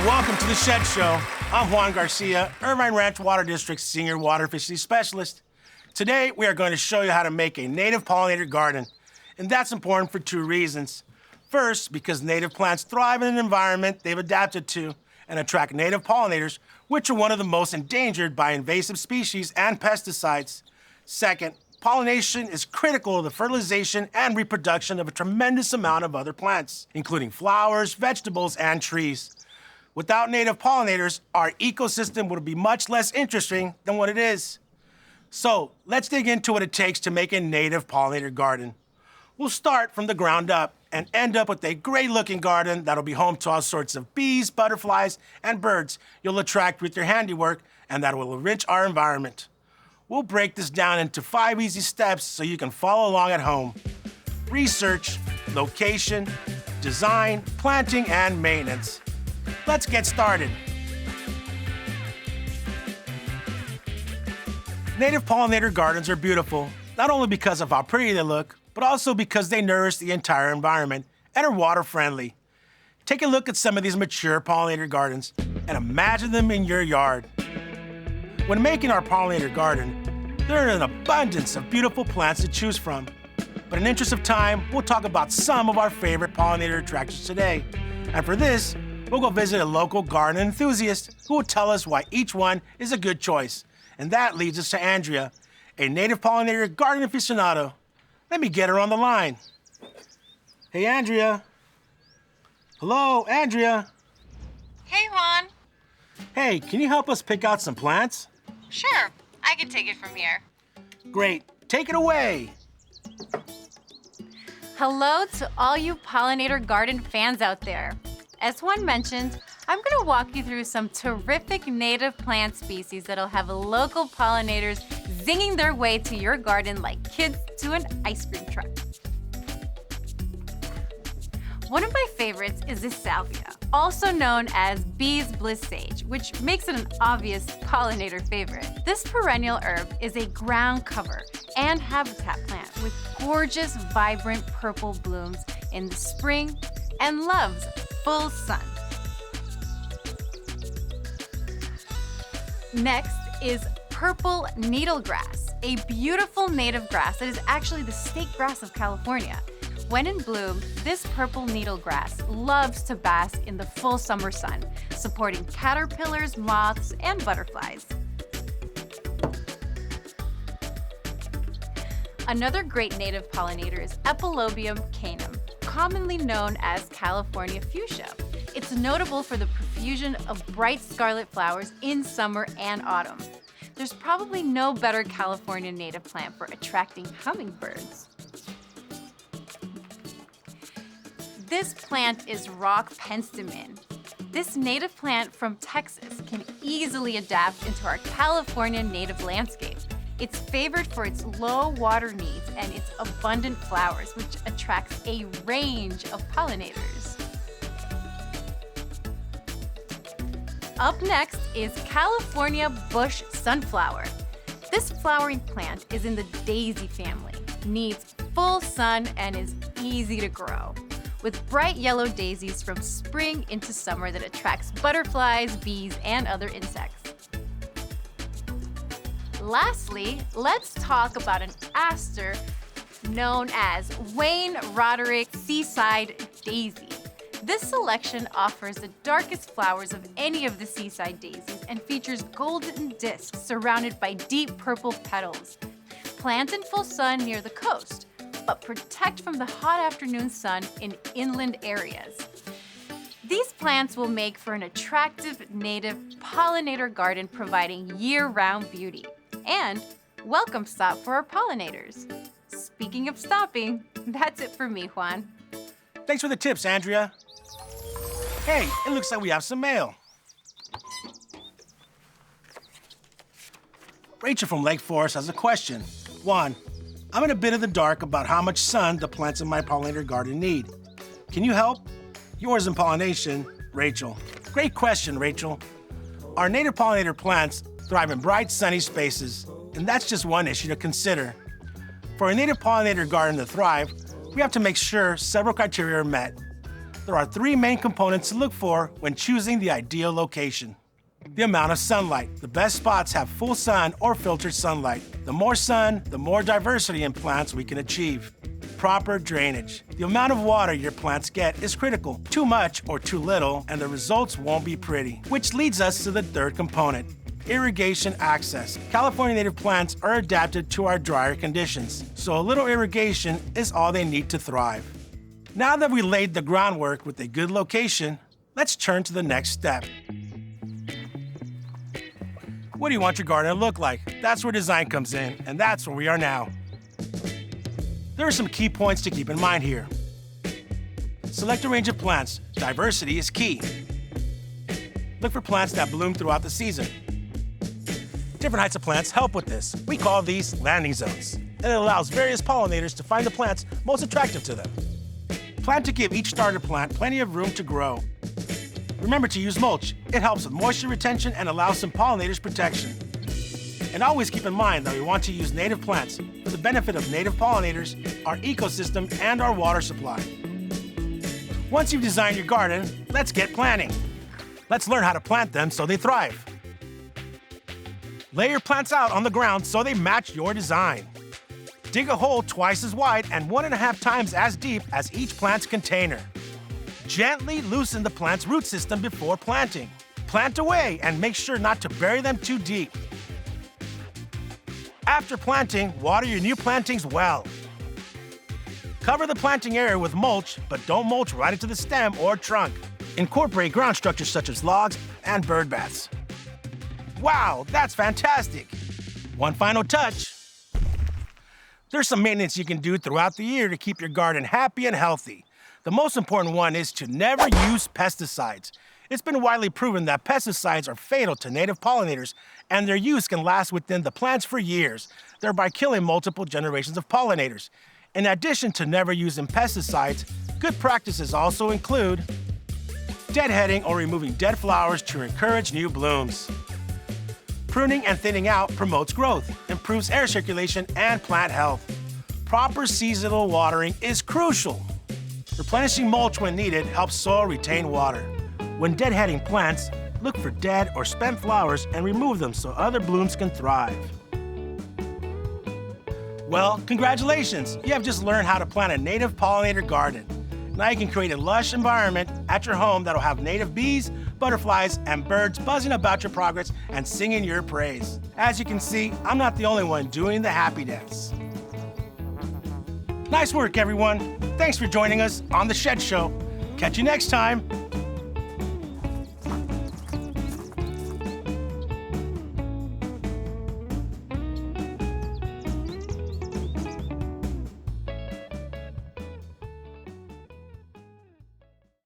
Welcome to the Shed Show. I'm Juan Garcia, Irvine Ranch Water District's Senior Water Fisheries Specialist. Today, we are going to show you how to make a native pollinator garden. And that's important for two reasons. First, because native plants thrive in an environment they've adapted to and attract native pollinators, which are one of the most endangered by invasive species and pesticides. Second, pollination is critical to the fertilization and reproduction of a tremendous amount of other plants, including flowers, vegetables, and trees. Without native pollinators, our ecosystem would be much less interesting than what it is. So let's dig into what it takes to make a native pollinator garden. We'll start from the ground up and end up with a great-looking garden that'll be home to all sorts of bees, butterflies, and birds you'll attract with your handiwork and that will enrich our environment. We'll break this down into 5 easy steps so you can follow along at home. Research, location, design, planting, and maintenance. Let's get started. Native pollinator gardens are beautiful, not only because of how pretty they look, but also because they nourish the entire environment and are water-friendly. Take a look at some of these mature pollinator gardens and imagine them in your yard. When making our pollinator garden, there are an abundance of beautiful plants to choose from. But in the interest of time, we'll talk about some of our favorite pollinator attractions today. And for this, we'll go visit a local garden enthusiast who will tell us why each one is a good choice. And that leads us to Andrea, a native pollinator garden aficionado. Let me get her on the line. Hey, Andrea. Hello, Andrea. Hey, Juan. Hey, can you help us pick out some plants? Sure, I can take it from here. Great, take it away. Hello to all you pollinator garden fans out there. As Juan mentioned, I'm going to walk you through some terrific native plant species that'll have local pollinators zinging their way to your garden like kids to an ice cream truck. One of my favorites is the salvia, also known as bee's bliss sage, which makes it an obvious pollinator favorite. This perennial herb is a ground cover and habitat plant with gorgeous, vibrant purple blooms in the spring and loves full sun. Next is purple needlegrass, a beautiful native grass that is actually the state grass of California. When in bloom, this purple needlegrass loves to bask in the full summer sun, supporting caterpillars, moths, and butterflies. Another great native pollinator is Epilobium canem, commonly known as California fuchsia. It's notable for the profusion of bright scarlet flowers in summer and autumn. There's probably no better California native plant for attracting hummingbirds. This plant is rock penstemon. This native plant from Texas can easily adapt into our California native landscape. It's favored for its low water needs and its abundant flowers, which attracts a range of pollinators. Up next is California bush sunflower. This flowering plant is in the daisy family, needs full sun, and is easy to grow, with bright yellow daisies from spring into summer that attracts butterflies, bees, and other insects. Lastly, let's talk about an aster known as Wayne Roderick Seaside Daisy. This selection offers the darkest flowers of any of the seaside daisies and features golden discs surrounded by deep purple petals. Plant in full sun near the coast, but protect from the hot afternoon sun in inland areas. These plants will make for an attractive native pollinator garden providing year-round beauty and welcome stop for our pollinators. Speaking of stopping, that's it for me, Juan. Thanks for the tips, Andrea. Hey, it looks like we have some mail. Rachel from Lake Forest has a question. Juan, I'm in a bit of the dark about how much sun the plants in my pollinator garden need. Can you help? Yours in pollination, Rachel. Great question, Rachel. Our native pollinator plants thrive in bright, sunny spaces, and that's just one issue to consider. For a native pollinator garden to thrive, we have to make sure several criteria are met. There are 3 main components to look for when choosing the ideal location. The amount of sunlight. The best spots have full sun or filtered sunlight. The more sun, the more diversity in plants we can achieve. Proper drainage. The amount of water your plants get is critical. Too much or too little, and the results won't be pretty. Which leads us to the third component, irrigation access. California native plants are adapted to our drier conditions, so a little irrigation is all they need to thrive. Now that we laid the groundwork with a good location, let's turn to the next step. What do you want your garden to look like? That's where design comes in, and that's where we are now. There are some key points to keep in mind here. Select a range of plants. Diversity is key. Look for plants that bloom throughout the season. Different heights of plants help with this. We call these landing zones, and it allows various pollinators to find the plants most attractive to them. Plan to give each starter plant plenty of room to grow. Remember to use mulch. It helps with moisture retention and allows some pollinators protection. And always keep in mind that we want to use native plants for the benefit of native pollinators, our ecosystem, and our water supply. Once you've designed your garden, let's get planting. Let's learn how to plant them so they thrive. Lay your plants out on the ground so they match your design. Dig a hole twice as wide and 1.5 times as deep as each plant's container. Gently loosen the plant's root system before planting. Plant away and make sure not to bury them too deep. After planting, water your new plantings well. Cover the planting area with mulch, but don't mulch right into the stem or trunk. Incorporate ground structures such as logs and bird baths. Wow, that's fantastic! One final touch. There's some maintenance you can do throughout the year to keep your garden happy and healthy. The most important one is to never use pesticides. It's been widely proven that pesticides are fatal to native pollinators, and their use can last within the plants for years, thereby killing multiple generations of pollinators. In addition to never using pesticides, good practices also include deadheading or removing dead flowers to encourage new blooms. Pruning and thinning out promotes growth, improves air circulation, and plant health. Proper seasonal watering is crucial. Replenishing mulch when needed helps soil retain water. When deadheading plants, look for dead or spent flowers and remove them so other blooms can thrive. Well, congratulations! You have just learned how to plant a native pollinator garden. Now you can create a lush environment at your home that'll have native bees, butterflies, and birds buzzing about your progress and singing your praise. As you can see, I'm not the only one doing the happy dance. Nice work, everyone. Thanks for joining us on The Shed Show. Catch you next time.